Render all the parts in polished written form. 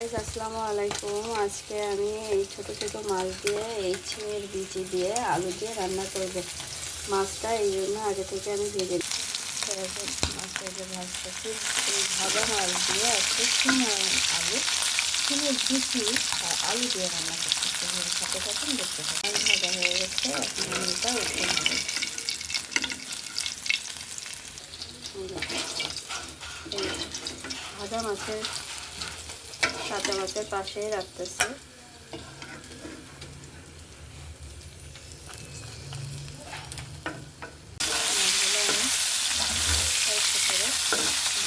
আসসালামু আলাইকুম। আজকে আমি এই ছোট ছোট মাছ দিয়ে এই ছিমের বিচি দিয়ে আলু দিয়ে রান্না করব। মাছটা এই জন্য আগে থেকে আমি ভেজে মাছটা যে ভাজতেছি, এই ভাজা মাছ দিয়ে আজকে সিম আলু সিমের বিচি আর আলু দিয়ে রান্না করতেছি। সাথে সাথে দেখতে থাকি। মাছ ভাজা হয়ে গেছে, এখন আমি এটা উঠে নেব। ভাজা মাছের কাঁচা মাছের পাশে রাখতেছি।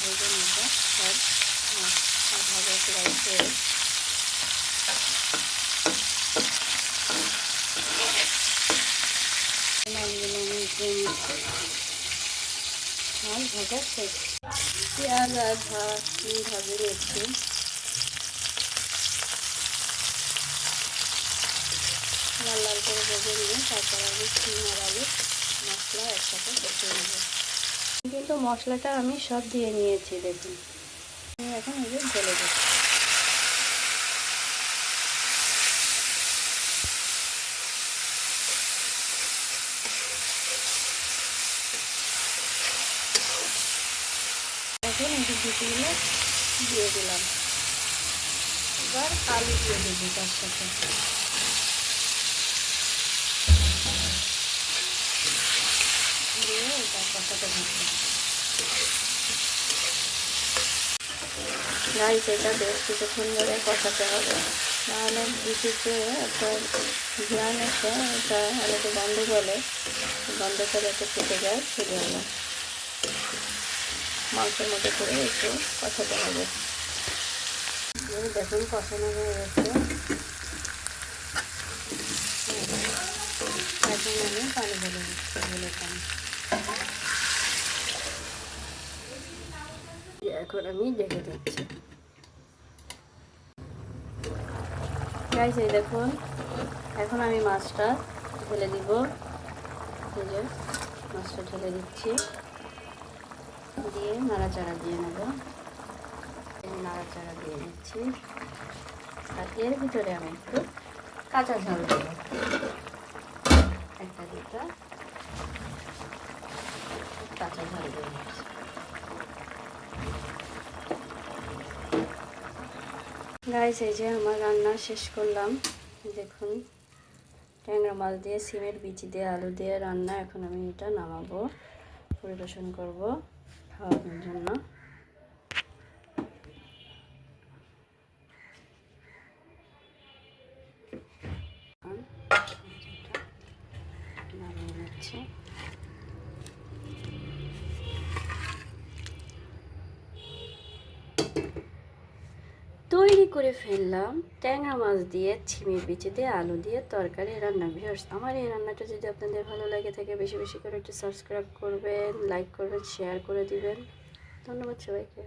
ভেজে নিব সব মাছ ভাজা ফ্রাই করে মাছগুলো আমি উঠিয়ে নিচ্ছি। মাছ ভাজা শেষ। পেঁয়াজ আর ভাজে নিচ্ছি। লাল লাল করে ভেজে নিয়ে তারপর আমি সিম আর আলু মশলা একসাথে কষে নেব। কিন্তু মশলাটা আমি সব দিয়ে নিয়েছি, দেখুন। আমি এখন এই যে ঢেলে দেব। এখন এই যে বিচিগুলো দিয়ে দিলাম। এবার আলু দিয়ে দেবো তার সাথে। দিয়ে এটা কষাতে থাকবে। গাইস, এটা বেশ কিছুক্ষণ ধরে কষাতে হবে, নাহলে বিচিতে একটা ঘ্রাণ এসে এটা অনেকে গন্ধ বলে, গন্ধ করে একটু ফুটে যায়, ফুটে হলো মাংসের মধ্যে করে একটু কষাতে হবে। দেখুন কষানো হয়ে গেছে। এখন আমি পানি ঢেলে দিচ্ছি, পানি। এখন আমি ঢেকে দিচ্ছি। গাইস, এই দেখুন, এখন আমি মাছটা ঢেলে দিব। এই যে মাছটা ঢেলে দিচ্ছি, দিয়ে নাড়াচাড়া দিয়ে নেব। নাড়াচাড়া দিয়ে নিচ্ছি। আর এর ভিতরে আমি একটু কাঁচা ঝাল দেবো, একটা দুটা কাঁচা ঝাল দিয়ে নিচ্ছি। গাইস, এই যে আমার রান্না শেষ করলাম। দেখুন, ট্যাংরা মাছ দিয়ে সিমের বিচি দিয়ে আলু দিয়ে রান্না। এখন আমি এটা নামাবো, পরিবেশন করব খাওয়ানোর জন্য। নামিয়ে নিচ্ছি। তৈরি করে ফেললাম ট্যাংরা মাছ দিয়ে ছিমের বিচি দিয়ে আলু দিয়ে তরকারি রান্না। ভিউয়ার্স, আমার এই রান্নাটা যদি আপনাদের ভালো লাগে থাকে, বেশি বেশি করে একটু সাবস্ক্রাইব করবেন, লাইক করবেন, শেয়ার করে দিবেন। ধন্যবাদ সবাইকে।